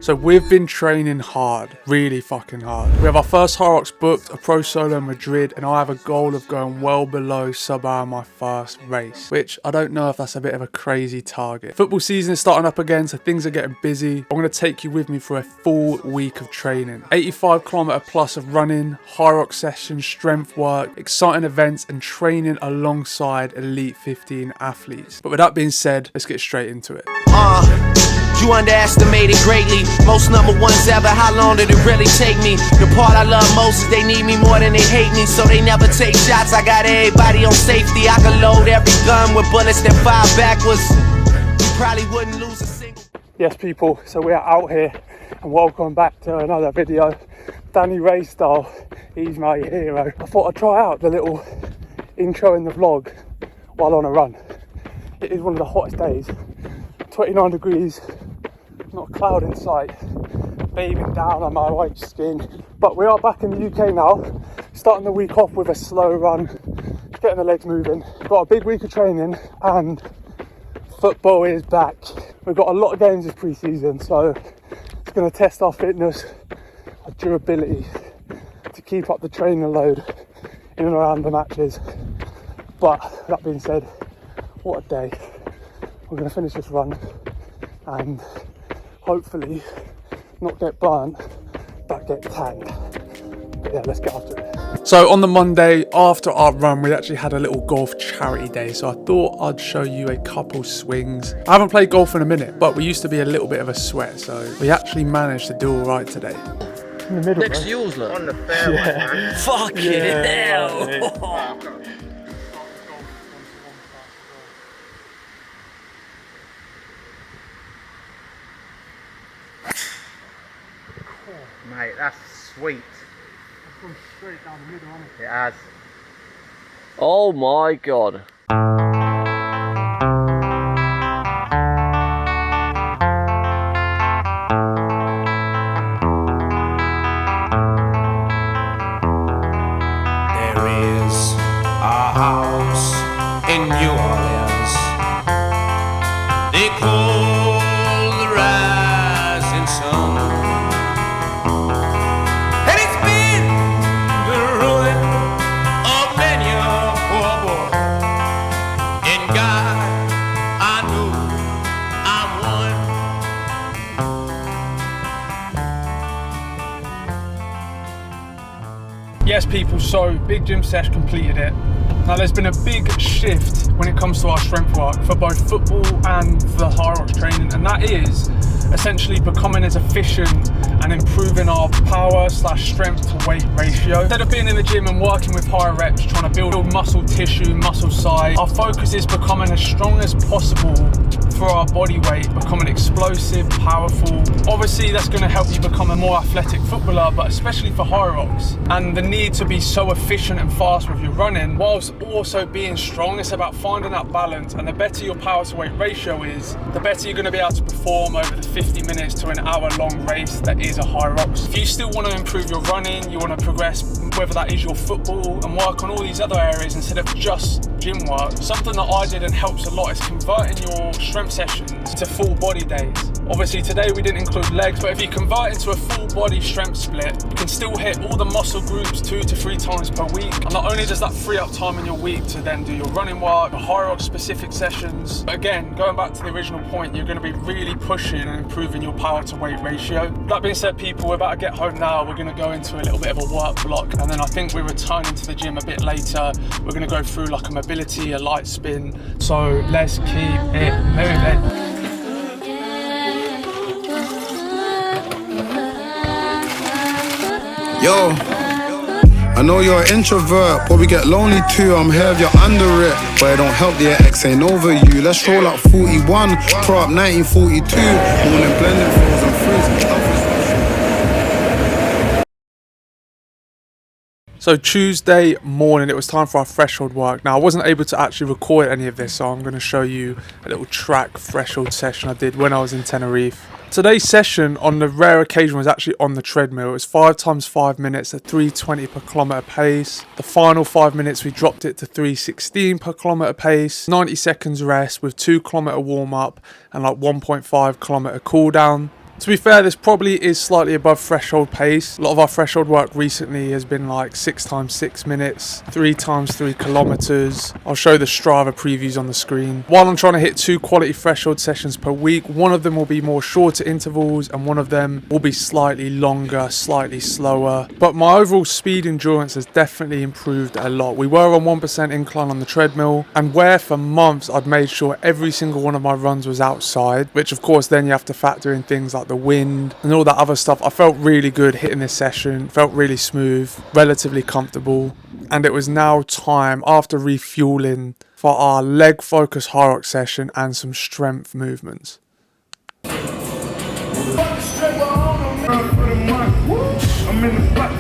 So we've been training hard, really fucking hard. We have our first Hyrox booked, a pro solo in Madrid, and I have a goal of going well below sub-hour my first race, which I don't know if that's a bit of a crazy target. Football season is starting up again, so things are getting busy. I'm gonna take you with me for a full week of training. 85km plus of running, Hyrox sessions, strength work, exciting events, and training alongside Elite 15 athletes. But with that being said, let's get straight into it. You underestimated greatly. Most number ones ever. How long did it really take me? The part I love most is they need me more than they hate me, so they never take shots. I got everybody on safety. I can load every gun with bullets that fire backwards. You probably wouldn't lose a single. Yes, people, so we are out here and welcome back to another video. Danny Ray style, he's my hero. I thought I'd try out the little intro in the vlog while on a run. It is one of the hottest days, 29 degrees, not a cloud in sight, bathing down on my white skin. But we are back in the UK now, starting the week off with a slow run, getting the legs moving. Got a big week of training and football is back. We've got a lot of games this pre-season, so it's going to test our fitness, our durability, to keep up the training load in and around the matches. But that being said, what a day. We're going to finish this run and hopefully not get burnt, but get tanned. But yeah, let's get after it. So on the Monday after our run, we actually had a little golf charity day. So I thought I'd show you a couple swings. I haven't played golf in a minute, but we used to be a little bit of a sweat. So we actually managed to do all right today. In the middle, next to yours, look. On the fairway, man. Fucking hell. Mate, that's sweet. It's gone straight down the middle, hasn't it? It has. Oh my god. There is a house in New Orleans they call the rising sun. Yes, people, so big gym sesh, completed it. Now there's been a big shift when it comes to our strength work for both football and for the Hyrox training, and that is essentially becoming as efficient and improving our power / strength to weight ratio. Instead of being in the gym and working with higher reps, trying to build muscle tissue, muscle size, our focus is becoming as strong as possible for our body weight, becoming explosive, powerful. Obviously that's going to help you become a more athletic footballer, but especially for Hyrox, and the need to be so efficient and fast with your running whilst also being strong. It's about finding that balance, and the better your power to weight ratio is, the better you're going to be able to perform over the 50 minutes to an hour long race that is a Hyrox. If you still want to improve your running, you want to progress, whether that is your football, and work on all these other areas instead of just gym work, something that I did and helps a lot is converting your strength sessions to full body days. Obviously today we didn't include legs, but if you convert into a full body strength split, you can still hit all the muscle groups 2 to 3 times per week. And not only does that free up time in your week to then do your running work, your Hyrox specific sessions, but again, going back to the original point, you're going to be really pushing and improving your power to weight ratio. That being said, people, we're about to get home now. We're going to go into a little bit of a work block, and then I think we're returning to the gym a bit later. We're going to go through like a mobility, a light spin. So let's keep it moving. Yo, I know you're an introvert, probably get lonely too. I'm heavy, you're under it, but it don't help that your ex ain't over you. Let's roll up 41, throw up 1942, morning blending frozen fruits. So Tuesday morning, it was time for our threshold work. Now I wasn't able to actually record any of this, so I'm going to show you a little track threshold session I did when I was in Tenerife. Today's session, on the rare occasion, was actually on the treadmill. It was 5 times 5 minutes at 320 per kilometre pace. The final 5 minutes we dropped it to 316 per kilometre pace. 90 seconds rest with 2 kilometre warm up and like 1.5 kilometre cool down. To be fair, this probably is slightly above threshold pace. A lot of our threshold work recently has been like 6 times 6 minutes, 3 times 3 kilometers. I'll show the Strava previews on the screen. While I'm trying to hit 2 quality threshold sessions per week, one of them will be more shorter intervals and one of them will be slightly longer, slightly slower. But my overall speed endurance has definitely improved a lot. We were on 1% incline on the treadmill, and where for months I'd made sure every single one of my runs was outside, which of course then you have to factor in things like the wind and all that other stuff. I felt really good hitting this session, felt really smooth, relatively comfortable, and it was now time, after refueling, for our leg focus Hyrox session and some strength movements. I'm in the spot,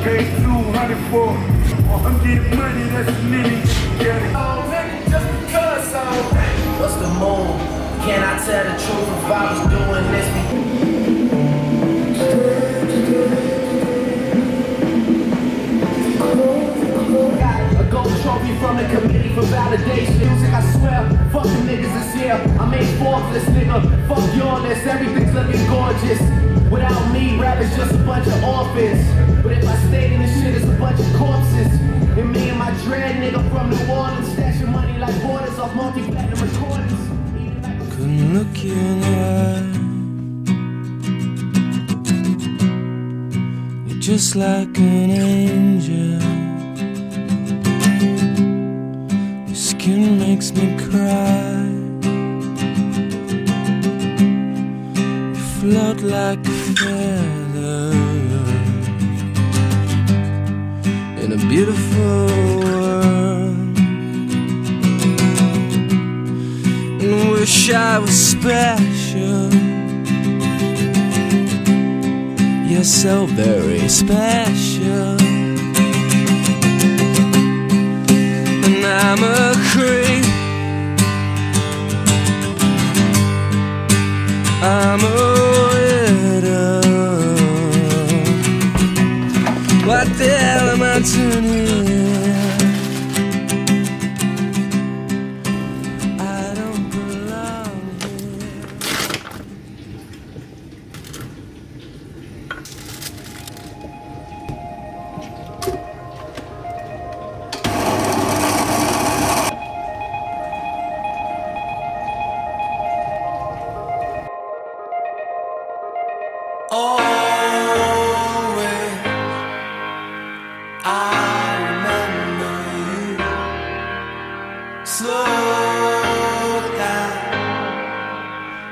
pay 200 for. I'm getting money, that's nitty. Oh, man, just because What's the move? Can I tell the truth if I was doing this? Got a gold trophy from the committee for validation. Music, I swear, fuck the niggas is here. I made Forbes, nigga. Fuck your list, everything's looking gorgeous. Without me, rap is just a bunch of orphans. But if I stayed in this shit, it's a bunch of corpses. And me and my dread nigga from New Orleans, stashing money like borders off multi-platinum recordings. Couldn't look you in the eye. You're just like an angel. Your skin makes me cry. You float like a feather in a beautiful world. And wish I was special. You're so very special. And I'm a creep. I'm a widow. What the hell am I doing here? I don't belong here. Always, I remember you. Slow down,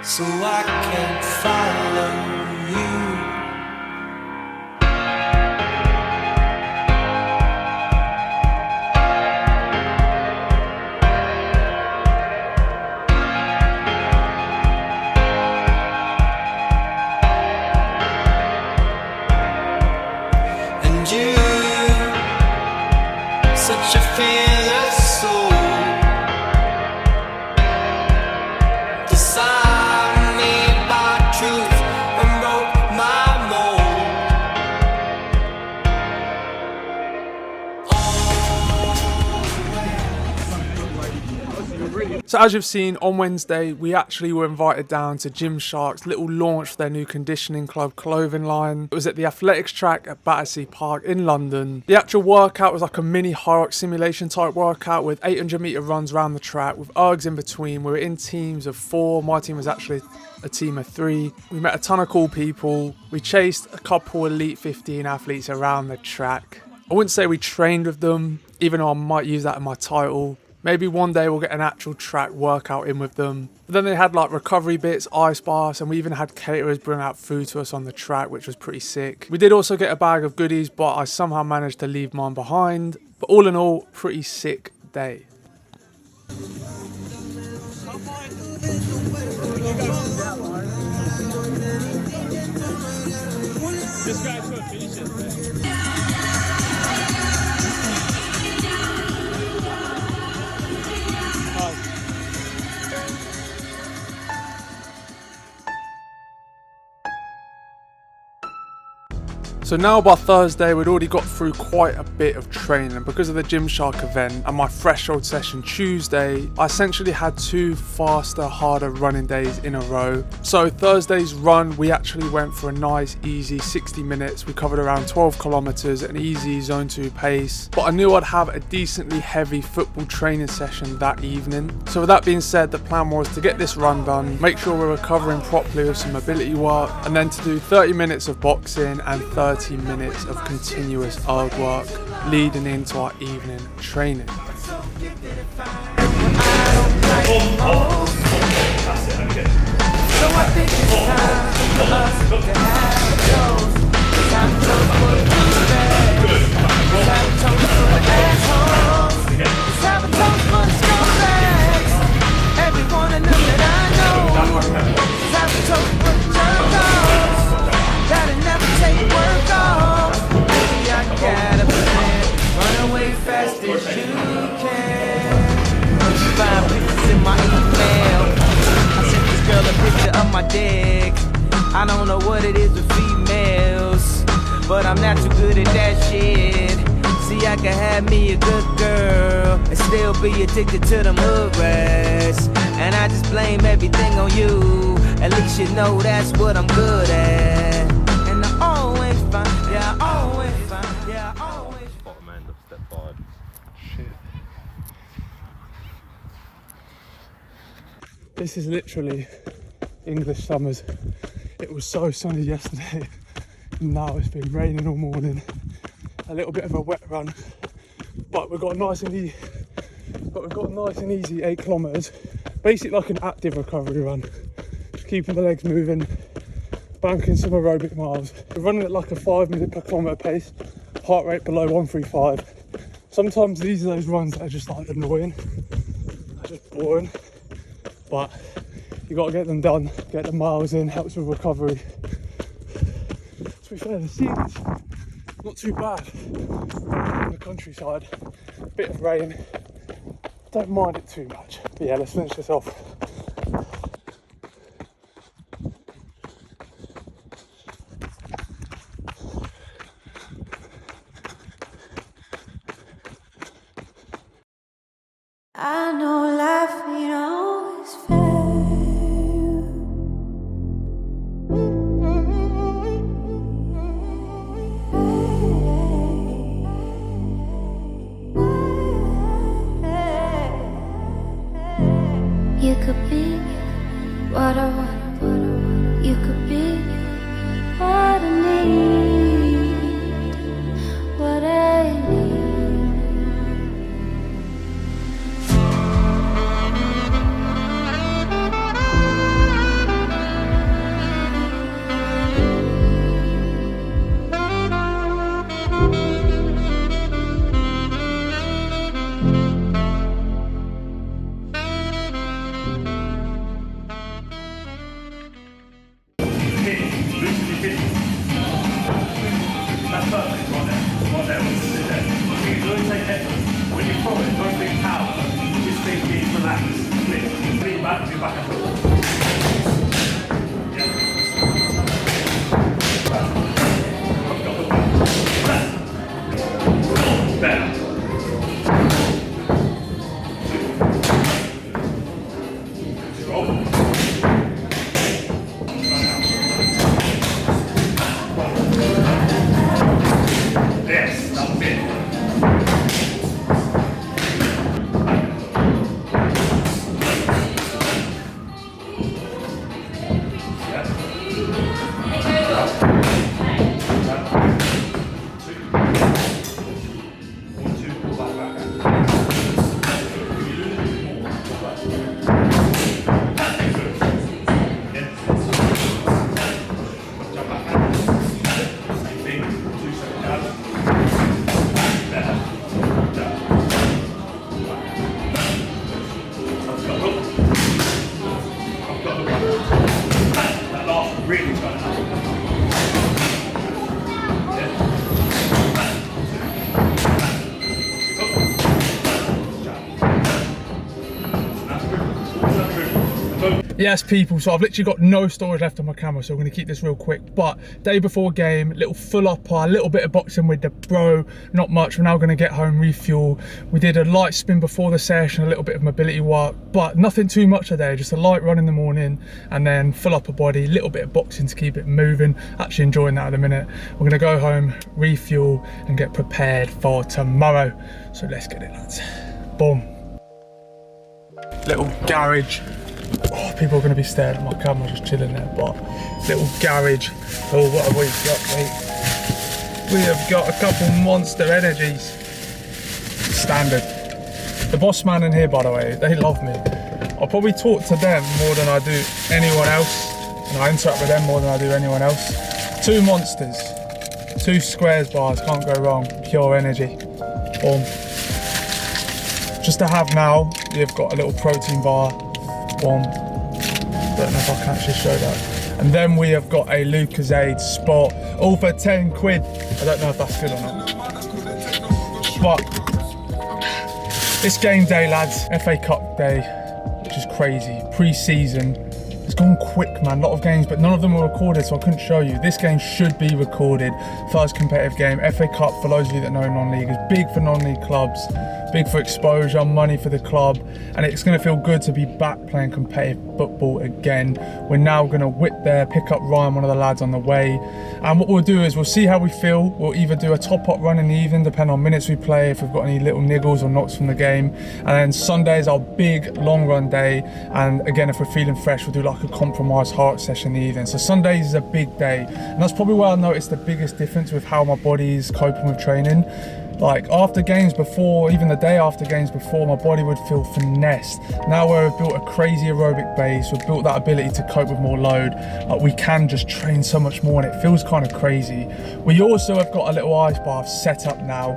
so I can follow you. And you, such a fearless soul, designed me by truth and broke my mold. So as you've seen, on Wednesday, we actually were invited down to Gymshark's little launch for their new conditioning club clothing line. It was at the athletics track at Battersea Park in London. The actual workout was like a mini Hyrox simulation type workout with 800-meter runs around the track with ergs in between. We were in teams of 4. My team was actually a team of 3. We met a ton of cool people. We chased a couple Elite 15 athletes around the track. I wouldn't say we trained with them, even though I might use that in my title. Maybe one day we'll get an actual track workout in with them. But then they had like recovery bits, ice baths, and we even had caterers bring out food to us on the track, which was pretty sick. We did also get a bag of goodies, but I somehow managed to leave mine behind. But all in all, pretty sick day. This guy's gonna finish it, man. So now by Thursday, we'd already got through quite a bit of training, and because of the Gymshark event and my threshold session Tuesday, I essentially had 2 faster, harder running days in a row. So Thursday's run, we actually went for a nice, easy 60 minutes. We covered around 12 kilometers, an easy zone 2 pace, but I knew I'd have a decently heavy football training session that evening. So with that being said, the plan was to get this run done, make sure we're recovering properly with some mobility work, and then to do 30 minutes of boxing and 30 minutes of continuous erg work leading into our evening training. I don't know what it is with females, but I'm not too good at that shit. See, I can have me a good girl and still be addicted to them hood rats. And I just blame everything on you. At least you know that's what I'm good at. And I always find, yeah, I always find, yeah, I always find. Bottom end of step 5. Shit. This is literally English summers. It was so sunny yesterday, and now it's been raining all morning. A little bit of a wet run, but we've got a nice and easy 8 kilometers. Basically like an active recovery run, just keeping the legs moving, banking some aerobic miles. We're running at like a 5 minute per kilometer pace, heart rate below 135. Sometimes these are those runs that are just like annoying, they're just boring, but you got to get them done, get the miles in, helps with recovery. To be fair, the scene's not too bad in the countryside, bit of rain, don't mind it too much. But yeah, let's finish this off. I know life ain't always fair. You could Yes, people, so I've literally got no storage left on my camera, so I'm going to keep this real quick. But day before game, little full upper, a little bit of boxing with the bro, not much. We're now going to get home, refuel. We did a light spin before the session, a little bit of mobility work, but nothing too much today, just a light run in the morning, and then full upper body, a little bit of boxing to keep it moving. Actually enjoying that at the minute. We're going to go home, refuel, and get prepared for tomorrow. So let's get it, lads. Boom. Little garage. Oh, people are going to be staring at my camera just chilling there, but little garage. Oh, what have we got, mate? We have got a couple Monster Energies. Standard. The boss man in here, by the way, they love me. I'll probably talk to them more than I do anyone else, and I interact with them more than I do anyone else. 2 monsters, 2 squares bars, can't go wrong. Pure energy. Boom. Just to have now, you've got a little protein bar. Boom. Don't know if I can actually show that. And then we have got a Lucozade Spot, all for 10 quid. I don't know if that's good or not. But it's game day, lads. FA Cup day, which is crazy. Pre-season. It's gone quick, man. A lot of games, but none of them were recorded, so I couldn't show you. This game should be recorded. First competitive game. FA Cup, for those of you that know non-league, is big for non-league clubs. Big for exposure, money for the club, and it's going to feel good to be back playing competitive football again. We're now going to whip there, pick up Ryan, one of the lads on the way, and what we'll do is we'll see how we feel. We'll either do a top-up run in the evening, depending on minutes we play, if we've got any little niggles or knocks from the game, and then Sunday is our big long run day, and again, if we're feeling fresh, we'll do like a compromised heart session in the evening. So Sundays is a big day, and that's probably where I noticed the biggest difference with how my body is coping with training. Like after games before, even the day after games before, my body would feel finessed. Now where we've built a crazy aerobic base, we've built that ability to cope with more load, we can just train so much more, and it feels kind of crazy. We also have got a little ice bath set up now.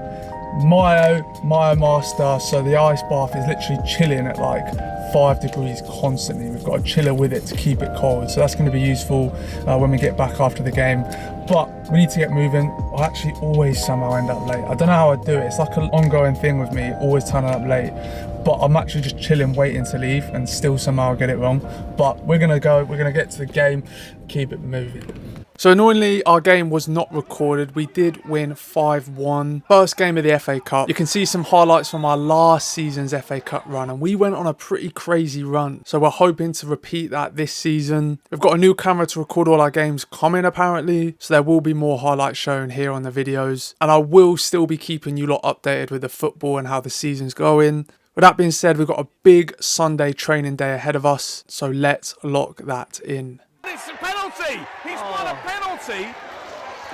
Myo Master, so the ice bath is literally chilling at like 5 degrees constantly. We've got a chiller with it to keep it cold, so that's going to be useful when we get back after the game. But we need to get moving. I actually always somehow end up late. I don't know how I do it. It's like an ongoing thing with me, always turning up late. But I'm actually just chilling, waiting to leave, and still somehow get it wrong. But we're gonna go, we're gonna get to the game, keep it moving. So annoyingly, our game was not recorded. We did win 5-1. First game of the FA Cup. You can see some highlights from our last season's FA Cup run, and we went on a pretty crazy run. So we're hoping to repeat that this season. We've got a new camera to record all our games coming apparently, so there will be more highlights shown here on the videos. And I will still be keeping you lot updated with the football and how the season's going. With that being said, we've got a big Sunday training day ahead of us, so let's lock that in. It's a penalty! He's won a penalty!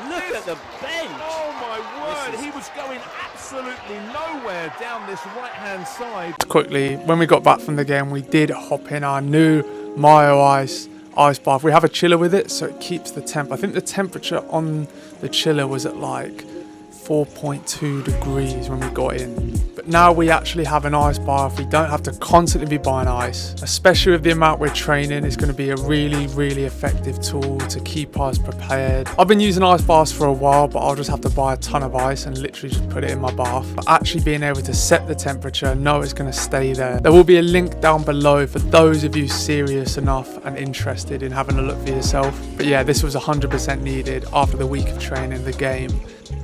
Look at the bench! Oh my word, he was going absolutely nowhere down this right-hand side. Quickly, when we got back from the game, we did hop in our new Myo ice bath. We have a chiller with it, so it keeps the temp. I think the temperature on the chiller was at like 4.2 degrees when we got in. But now we actually have an ice bath. We don't have to constantly be buying ice, especially with the amount we're training. It's going to be a really effective tool to keep us prepared. I've been using ice baths for a while, but I'll just have to buy a ton of ice and literally just put it in my bath. But actually being able to set the temperature, know it's going to stay there. There will be a link down below for those of you serious enough and interested in having a look for yourself. But yeah, this was 100% needed after the week of training, the game,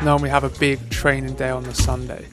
knowing we have a big training day on the Sunday.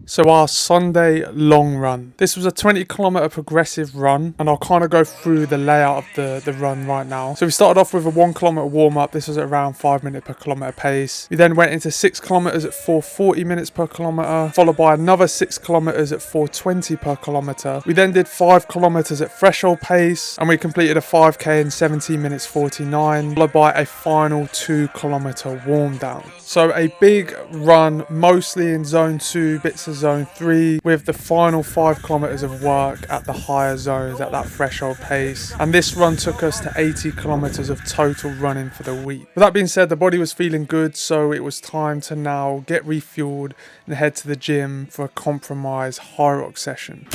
So our Sunday long run. This was a 20-kilometer progressive run, and I'll kind of go through the layout of the run right now. So we started off with a 1 kilometer warm up. This was at around 5 minutes per kilometer pace. We then went into 6 kilometers at 4:40 minutes per kilometer, followed by another 6 kilometers at 4:20 per kilometer. We then did 5 kilometers at threshold pace, and we completed a 5k in 17 minutes 49, followed by a final 2 kilometer warm down. So a big run, mostly in zone 2, bits of zone 3, with the final 5 kilometers of work at the higher zones at that threshold pace. And this run took us to 80 kilometers of total running for the week. With that being said, the body was feeling good, so it was time to now get refueled and head to the gym for a compromised Hyrox session.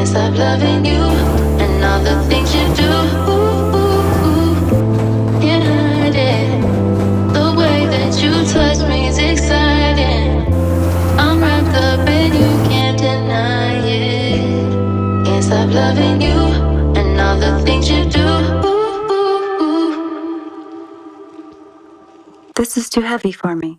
Can't stop loving you and all the things you do. Can't hide it. The way that you touch me is exciting. I'm wrapped up and you can't deny it. Can't stop loving you and all the things you do. This is too heavy for me.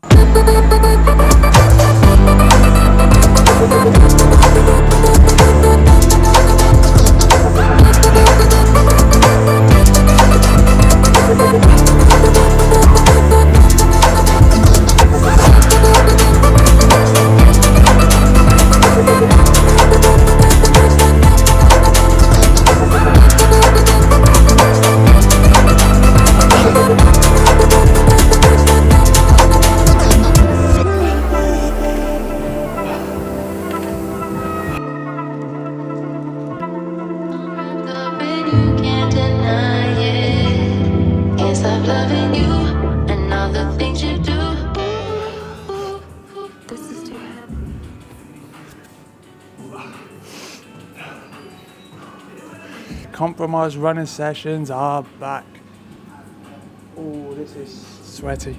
Compromised running sessions are back. Oh, this is sweaty.